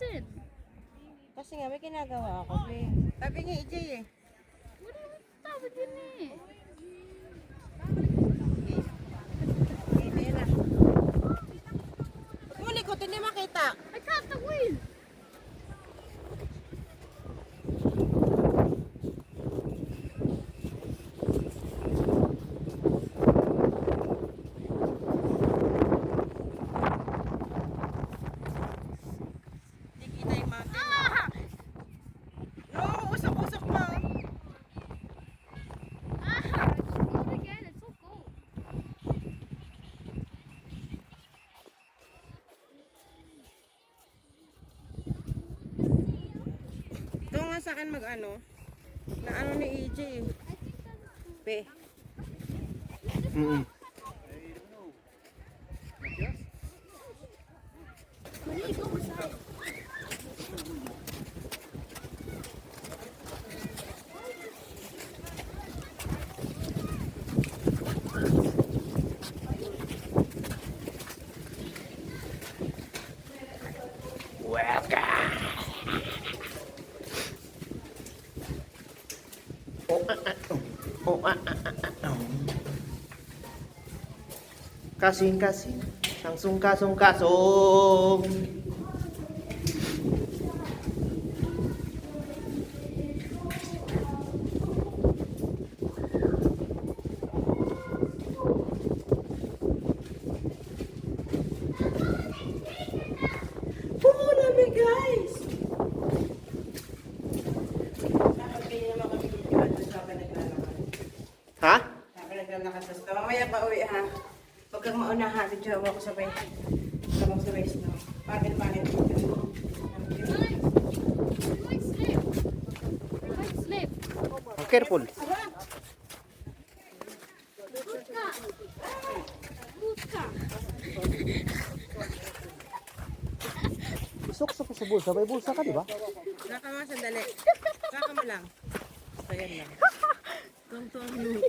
listen. Kasi nga may ginagawa ako, be. Sabi niya, EJ eh. What are you talking to me? Okay, na. Huwag mo likot, hindi makita. I got the wheel. Hindi kita yung mountain. No, usok-usok mo. Cold again. It's so cold. Ito nga sa akin mag-ano. Na ano ni EJ eh. Be. Honey, go inside. Kasing-kasing, sangsung-kasung-kasung. Puno namin guys. Dapat kayo naman kami dito. Ano sa akin naglalakad? Ha? Sabi naglalakad sa snow. Mamaya pa uwi ha. Huwag kang maunahan. Video mo ako sabay. Sabang sabay snow. Pangit-pangit. You might slip. You might slip. Oh, careful. Lutka. Lutka. Isok-sok ko sa bulsa. May bulsa ka, di ba? Saka mo sandali. Saka mo lang. So yan lang. Tong-tong mo.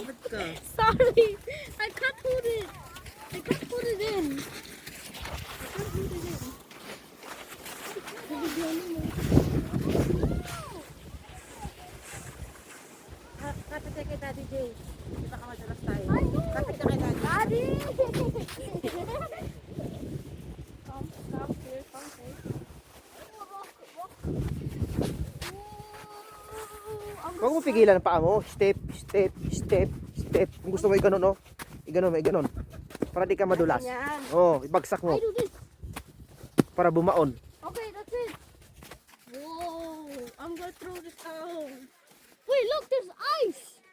Ba't ka? Sorry. I can't put it. I can't put it in. I can't put it in. Kapit ka kay Daddy Jay. Di ba ka madalas tayo? I know. Kapit ka kay Daddy. Daddy. Come here. Come here. Huwag mo pigilan ang paa mo. Step, step, step, step. Kung gusto mo i-ganon, no? I-ganon mo, i-ganon. Para di ka madulas. Yan. Oh, ibagsak mo. I do this. Para bumaon. Okay, that's it. Whoa, I'm gonna throw this out. Wait, look, there's ice.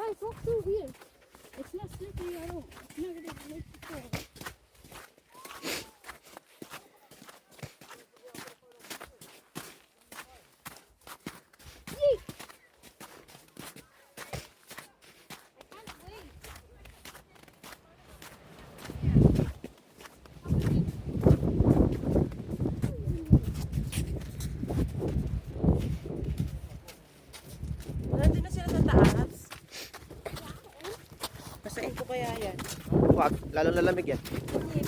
Guys, walk through here. It's not slippery at all. It's not gonna make you fall. Yeet. I can't wait. Nandun na sila sa taas. Basain ko kaya yan. Huwag, lalo lalamig yan. Okay,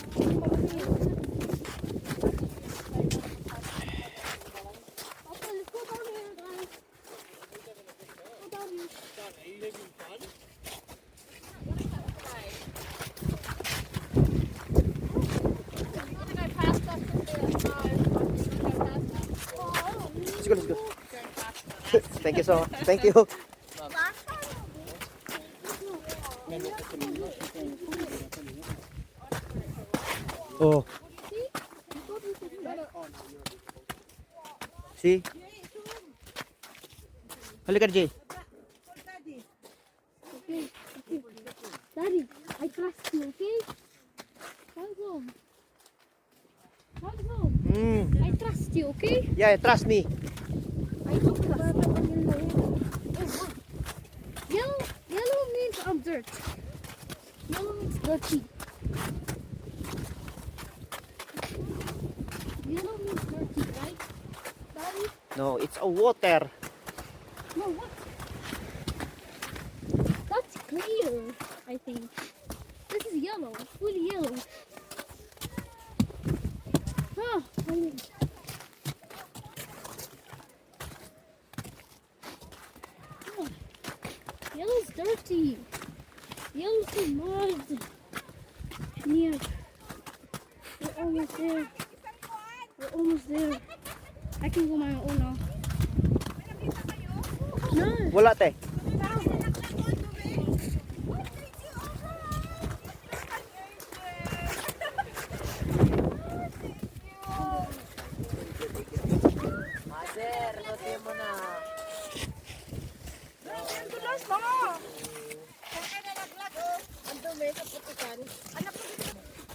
let's go down here, guys. Go down here. Let's go, let's go. Thank you so much. Thank you. Oh, see? Halika, Jay. Okay, okay. Daddy, I trust you, okay? Come home. Come home. I trust you, okay? Yeah, trust me. I don't trust you. Yellow means dirt. Yellow means dirty. Yellow means dirty, right? Daddy? No, it's a water. No, what? That's clear, I think. This is yellow, fully yellow. Oh, yellow's dirty. Yellow's in mud. Near. We're almost there. We're almost there. I can go my own now. No. Wala te.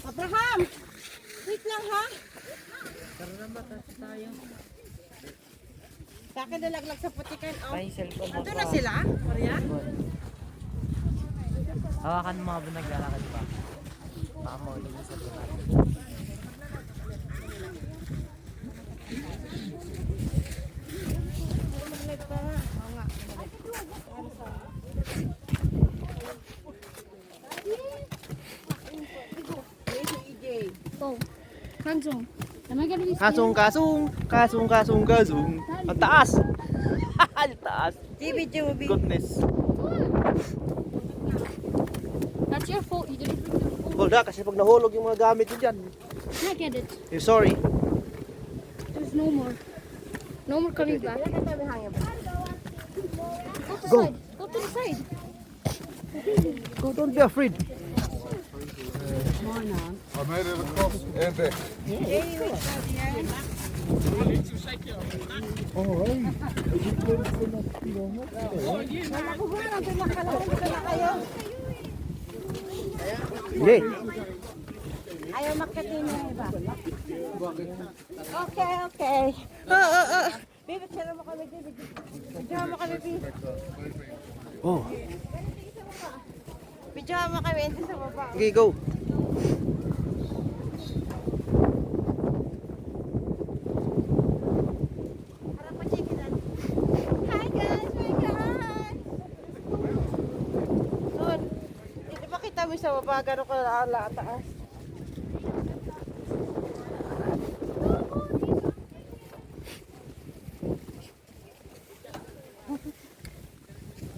Abraham! Wait lang ha! Sa akin nalaglag sa putikan. Oh. Ando na sila? Maria? Hawakan mo habang naglalakad pa. Baka maulog sa buwan. Go. Kanjong. Am I gonna be Kasung, kasung, kasung, kasung, kasung. Ang taas. Ang taas. Juby. Goodness. That's your fault. You didn't bring your phone. Bulda, kasi pag nahulog yung mga gamit yun dyan. I get it. You're sorry. There's no more. No more coming back. Go to the Go. side. Go to the side. Go, don't be afraid. I made it across and back. Yeah. Ayaw makatin yung iba. Okay. Baby, picture mo kami, baby. Picture mo kami, baby. Oh. Picture mo kami, ito sa baba. Okay, go. Harap mo, chicken. Hi guys, my God! Doon. Hindi ba kita mo sa baba, gano'n ka ala taas?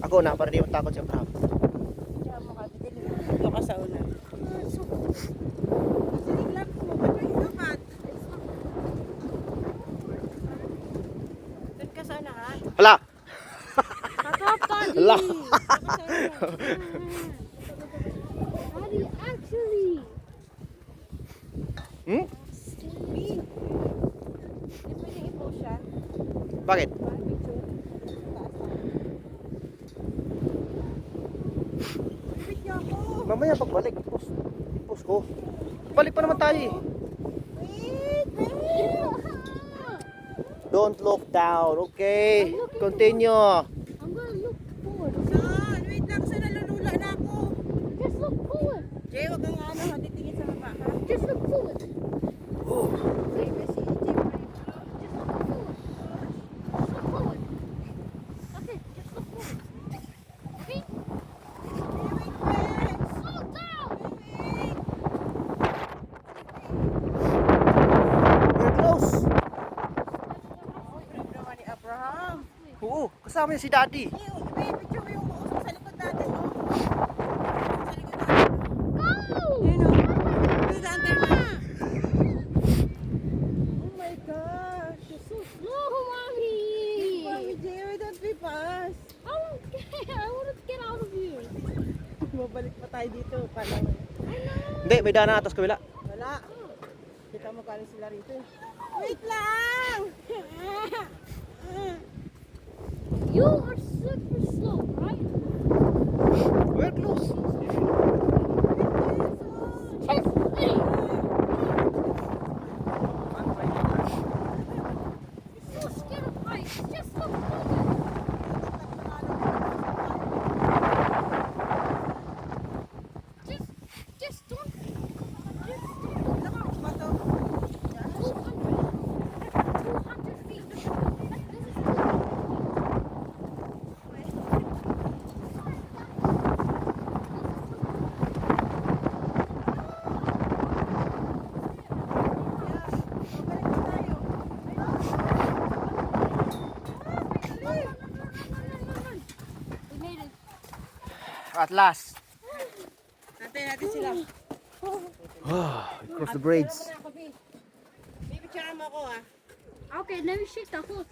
Ako na, para di matakot si Abraham. Picture mo kami, dito ka sa una. Sige lang po, ba't? Doon ka sa una, ha? Hala! Stop, Daddy. Hala! Daddy, actually. Hmm? Di pwede i-post siya. Bakit? Picture ako. Mamaya pagbalik, i-post ko. Balik pa naman tayo eh. Don't look down, okay? Continue. I'm gonna look forward. Saan? Wait lang, saan nalulula na ako? Just look forward. Jay, wag kang ano, titingin sa baba, ha? Just look forward. Oh. Jay, kasi Jay, Just look forward. Just look forward. That's it. Just look forward. Okay? Slow down. We're close. naman ni Abraham. Oo, kasama niya si Daddy. May picture yung uusap sa likod natin, oh. Sa likod natin. Go! Yun, oh. Doon sa under na. Oh my gosh. You're so slow, Mommy. Mami Jay, don't be fast. I don't care. I want to get out of here. Mabalik pa tayo dito. Kala mo. I know. Hindi, may daanan atas kabila. Wala. Kita mo galing sila rito. Wait lang! You are super slow, right? We're close. Just hey. You're so scared of heights. Just look forward. Just don't. Just don't. 200 feet. This is At last. Natin natin sila. Cross the braids. Bibicturean mo ako ah. Okay, let me shift ako.